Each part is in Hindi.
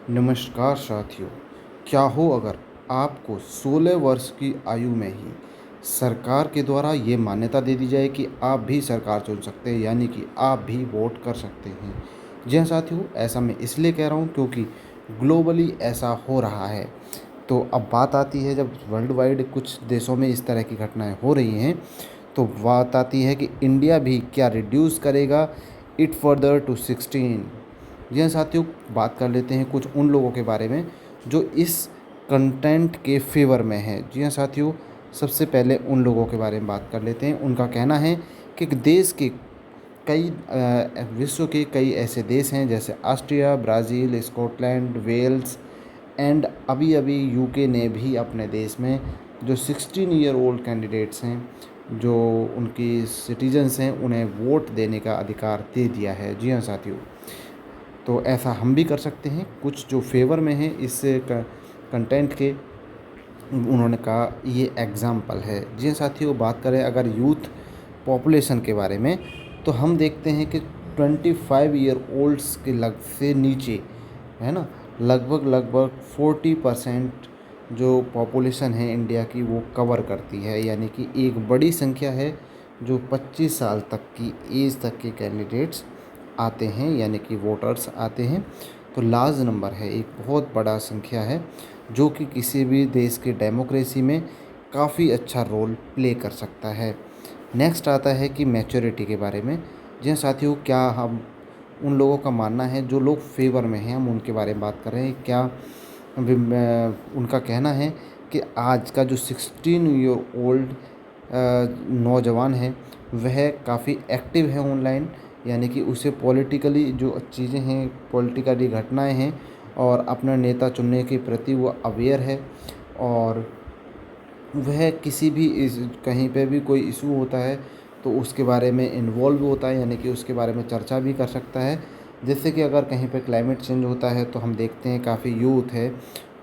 नमस्कार साथियों। क्या हो अगर आपको 16 वर्ष की आयु में ही सरकार के द्वारा ये मान्यता दे दी जाए कि आप भी सरकार चुन सकते हैं, यानी कि आप भी वोट कर सकते हैं। जी हाँ साथियों, ऐसा मैं इसलिए कह रहा हूँ क्योंकि ग्लोबली ऐसा हो रहा है। तो अब बात आती है, जब वर्ल्ड वाइड कुछ देशों में इस तरह की घटनाएं हो रही हैं, तो बात आती है कि इंडिया भी क्या रिड्यूस करेगा इट फर्दर टू 16। जी हाँ साथियों, बात कर लेते हैं कुछ उन लोगों के बारे में जो इस कंटेंट के फेवर में हैं। जी हाँ साथियों, सबसे पहले उन लोगों के बारे में बात कर लेते हैं। उनका कहना है कि देश के विश्व के कई ऐसे देश हैं जैसे Austria, Brazil, Scotland, Wales and अभी अभी यूके ने भी अपने देश में जो 16 ईयर ओल्ड कैंडिडेट्स हैं, जो उनकी सिटीजन्स हैं, उन्हें वोट देने का अधिकार दे दिया है। जी हाँ साथियों, तो ऐसा हम भी कर सकते हैं। कुछ जो फेवर में हैं इस कंटेंट के, उन्होंने कहा ये एग्ज़ाम्पल है। जी हाँ साथियों, बात करें अगर यूथ पॉपुलेशन के बारे में, तो हम देखते हैं कि 25 ईयर ओल्ड्स के लग से नीचे है ना, लगभग लगभग 40% जो पॉपुलेशन है इंडिया की वो कवर करती है, यानी कि एक बड़ी संख्या है जो 25 साल तक की एज तक के कैंडिडेट्स आते हैं, यानी कि वोटर्स आते हैं। तो लार्ज नंबर है, एक बहुत बड़ा संख्या है जो कि किसी भी देश के डेमोक्रेसी में काफ़ी अच्छा रोल प्ले कर सकता है। नेक्स्ट आता है कि मैच्योरिटी के बारे में। जी हाँ साथियों, क्या हम उन लोगों का मानना है जो लोग फेवर में हैं, हम उनके बारे में बात कर रहे हैं। क्या उनका कहना है कि आज का जो 16 ईयर ओल्ड नौजवान है वह काफ़ी एक्टिव है ऑनलाइन, यानी कि उसे पॉलिटिकली जो चीज़ें हैं, पॉलिटिकली घटनाएं हैं और अपना नेता चुनने के प्रति वो अवेयर है। और वह किसी भी इस कहीं पे भी कोई इशू होता है तो उसके बारे में इन्वॉल्व होता है, यानी कि उसके बारे में चर्चा भी कर सकता है। जैसे कि अगर कहीं पे क्लाइमेट चेंज होता है तो हम देखते हैं काफ़ी यूथ है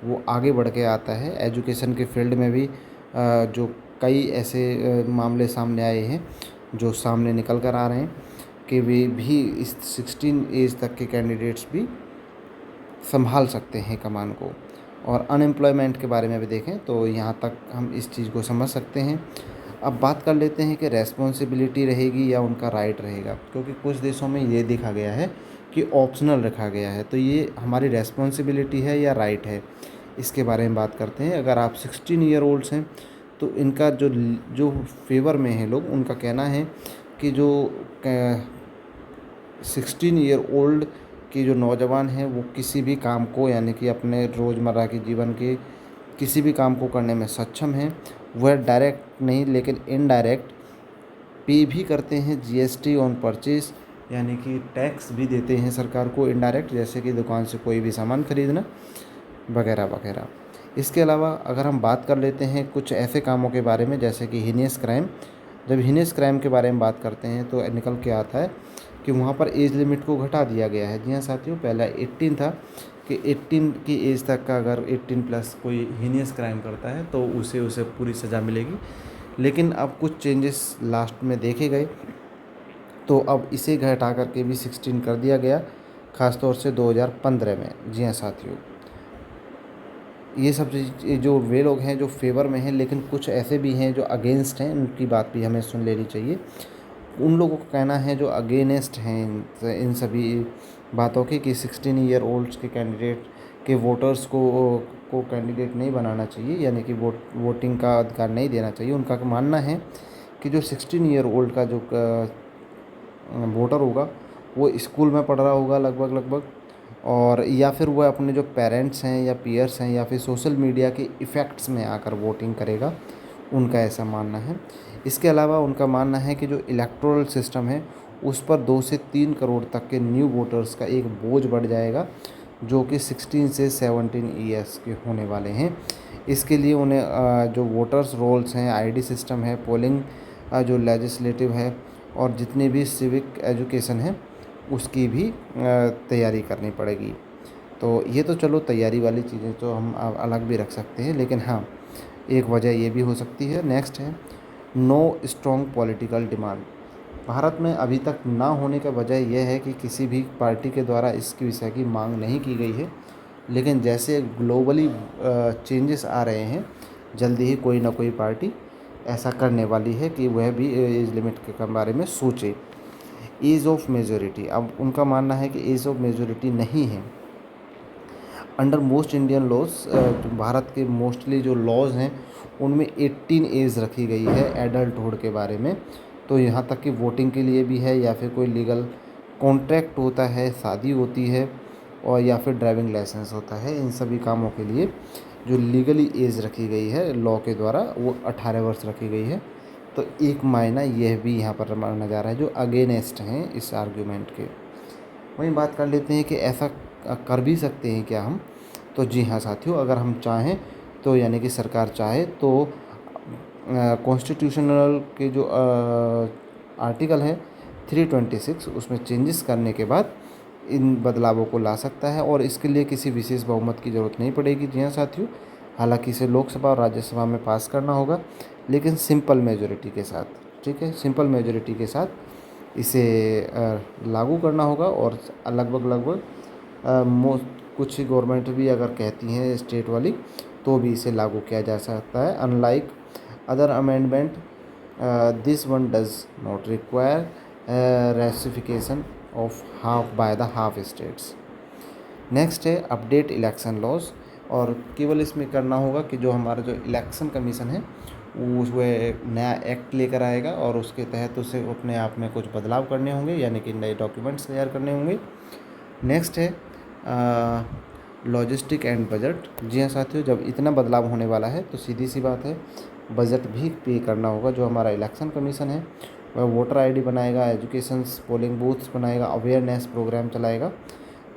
वो आगे बढ़ के आता है। एजुकेशन के फील्ड में भी जो कई ऐसे मामले सामने आए हैं जो सामने निकल कर आ रहे हैं कि वे भी इस 16 एज तक के कैंडिडेट्स भी संभाल सकते हैं कमान को। और अनएम्प्लॉयमेंट के बारे में भी देखें तो यहाँ तक हम इस चीज़ को समझ सकते हैं। अब बात कर लेते हैं कि रेस्पॉन्सिबिलिटी रहेगी या उनका राइट रहेगा, क्योंकि कुछ देशों में ये देखा गया है कि ऑप्शनल रखा गया है। तो ये हमारी रेस्पॉन्सिबिलिटी है या राइट है, इसके बारे में बात करते हैं। अगर आप 16 ईयर ओल्ड्स हैं तो इनका जो जो फेवर में हैं लोग, उनका कहना है कि जो 16 ईयर ओल्ड के जो नौजवान हैं वो किसी भी काम को, यानी कि अपने रोज़मर्रा के जीवन के किसी भी काम को करने में सक्षम हैं। वह डायरेक्ट नहीं लेकिन इनडायरेक्ट पे भी करते हैं जीएसटी ऑन परचेज, यानी कि टैक्स भी देते हैं सरकार को इनडायरेक्ट, जैसे कि दुकान से कोई भी सामान खरीदना वगैरह वगैरह। इसके अलावा अगर हम बात कर लेते हैं कुछ ऐसे कामों के बारे में जैसे कि हीनियस क्राइम। जब हीनियस क्राइम के बारे में बात करते हैं तो निकल के आता है कि वहाँ पर एज लिमिट को घटा दिया गया है। जी हाँ साथियों, पहला 18 था कि 18 की एज तक का अगर 18 प्लस कोई हीनियस क्राइम करता है तो उसे उसे पूरी सज़ा मिलेगी। लेकिन अब कुछ चेंजेस लास्ट में देखे गए तो अब इसे घटा करके भी 16 कर दिया गया, ख़ासतौर से 2015 में। जी हाँ साथियों, ये सब जो वे लोग हैं जो फेवर में हैं, लेकिन कुछ ऐसे भी हैं जो अगेंस्ट हैं, उनकी बात भी हमें सुन लेनी चाहिए। उन लोगों का कहना है जो अगेंस्ट हैं इन सभी बातों के कि 16 ईयर ओल्ड्स के कैंडिडेट के वोटर्स को कैंडिडेट नहीं बनाना चाहिए, यानी कि वोटिंग का अधिकार नहीं देना चाहिए। उनका मानना है कि जो 16 ईयर ओल्ड का जो वोटर होगा वो स्कूल में पढ़ रहा होगा लगभग लगभग, और या फिर वह अपने जो पेरेंट्स हैं या पीयर्स हैं या फिर सोशल मीडिया के इफ़ेक्ट्स में आकर वोटिंग करेगा, उनका ऐसा मानना है। इसके अलावा उनका मानना है कि जो इलेक्टोरल सिस्टम है उस पर 2 से 3 करोड़ तक के न्यू वोटर्स का एक बोझ बढ़ जाएगा, जो कि 16 से 17 ईयर्स के होने वाले हैं। इसके लिए उन्हें जो वोटर्स रोल्स हैं, आईडी सिस्टम है, पोलिंग जो लेजिस्लेटिव है और जितनी भी सिविक एजुकेशन है उसकी भी तैयारी करनी पड़ेगी। तो ये तो चलो तैयारी वाली चीज़ें तो हम अलग भी रख सकते हैं, लेकिन हाँ एक वजह ये भी हो सकती है। नेक्स्ट है no strong political demand. Bharat में अभी तक ना होने का वजह यह है कि किसी भी पार्टी के द्वारा इसके विषय की मांग नहीं की गई है। लेकिन जैसे ग्लोबली चेंजेस आ रहे हैं, जल्दी ही कोई ना कोई पार्टी ऐसा करने वाली है कि वह भी एज लिमिट के बारे में सोचे। एज ऑफ मेजोरिटी, अब उनका मानना है कि एज ऑफ मेजोरिटी नहीं है। Under most Indian laws, Bharat के मोस्टली जो लॉज हैं उनमें 18 एज रखी गई है एडल्टहुड के बारे में। तो यहाँ तक कि वोटिंग के लिए भी है, या फिर कोई लीगल कॉन्ट्रैक्ट होता है, शादी होती है, और या फिर ड्राइविंग लाइसेंस होता है, इन सभी कामों के लिए जो लीगली एज रखी गई है लॉ के द्वारा वो 18 वर्ष रखी गई है। तो एक मायना यह भी यहाँ पर माना जा रहा है जो अगेनेस्ट हैं इस आर्ग्यूमेंट के। वहीं बात कर लेते हैं कि ऐसा कर भी सकते हैं क्या हम। तो जी हाँ साथियों, अगर हम चाहें तो, यानी कि सरकार चाहे तो कॉन्स्टिट्यूशनल के जो आर्टिकल है 326 उसमें चेंजेस करने के बाद इन बदलावों को ला सकता है, और इसके लिए किसी विशेष बहुमत की ज़रूरत नहीं पड़ेगी। जी हाँ साथियों, हालांकि इसे लोकसभा और राज्यसभा में पास करना होगा, लेकिन सिंपल मेजोरिटी के साथ। ठीक है, सिंपल मेजोरिटी के साथ इसे लागू करना होगा। और लगभग कुछ गवर्नमेंट भी अगर कहती हैं स्टेट वाली, तो भी इसे लागू किया जा सकता है। Unlike other amendment, this one does not require ratification of half by the half states. Next है अपडेट इलेक्शन लॉज, और केवल इसमें करना होगा कि जो हमारा जो इलेक्शन कमीशन है वो एक नया एक्ट लेकर आएगा, और उसके तहत उसे अपने आप में कुछ बदलाव करने होंगे, यानी कि नए डॉक्यूमेंट्स तैयार करने होंगे। नेक्स्ट है लॉजिस्टिक एंड बजट। जी हाँ साथियों, जब इतना बदलाव होने वाला है तो सीधी सी बात है बजट भी पे करना होगा। जो हमारा इलेक्शन कमीशन है वह वोटर आईडी बनाएगा, एजुकेशन पोलिंग बूथ्स बनाएगा, अवेयरनेस प्रोग्राम चलाएगा,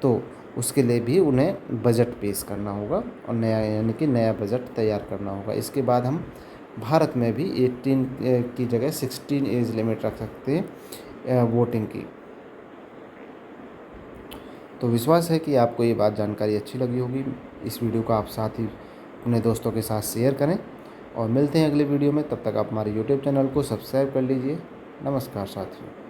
तो उसके लिए भी उन्हें बजट पेश करना होगा और नया, यानी कि नया बजट तैयार करना होगा। इसके बाद हम भारत में भी 18 की जगह 16 एज लिमिट रख सकते हैं वोटिंग की। तो विश्वास है कि आपको ये बात जानकारी अच्छी लगी होगी। इस वीडियो को आप साथ ही अपने दोस्तों के साथ शेयर करें, और मिलते हैं अगले वीडियो में। तब तक आप हमारे YouTube चैनल को सब्सक्राइब कर लीजिए। नमस्कार साथियों।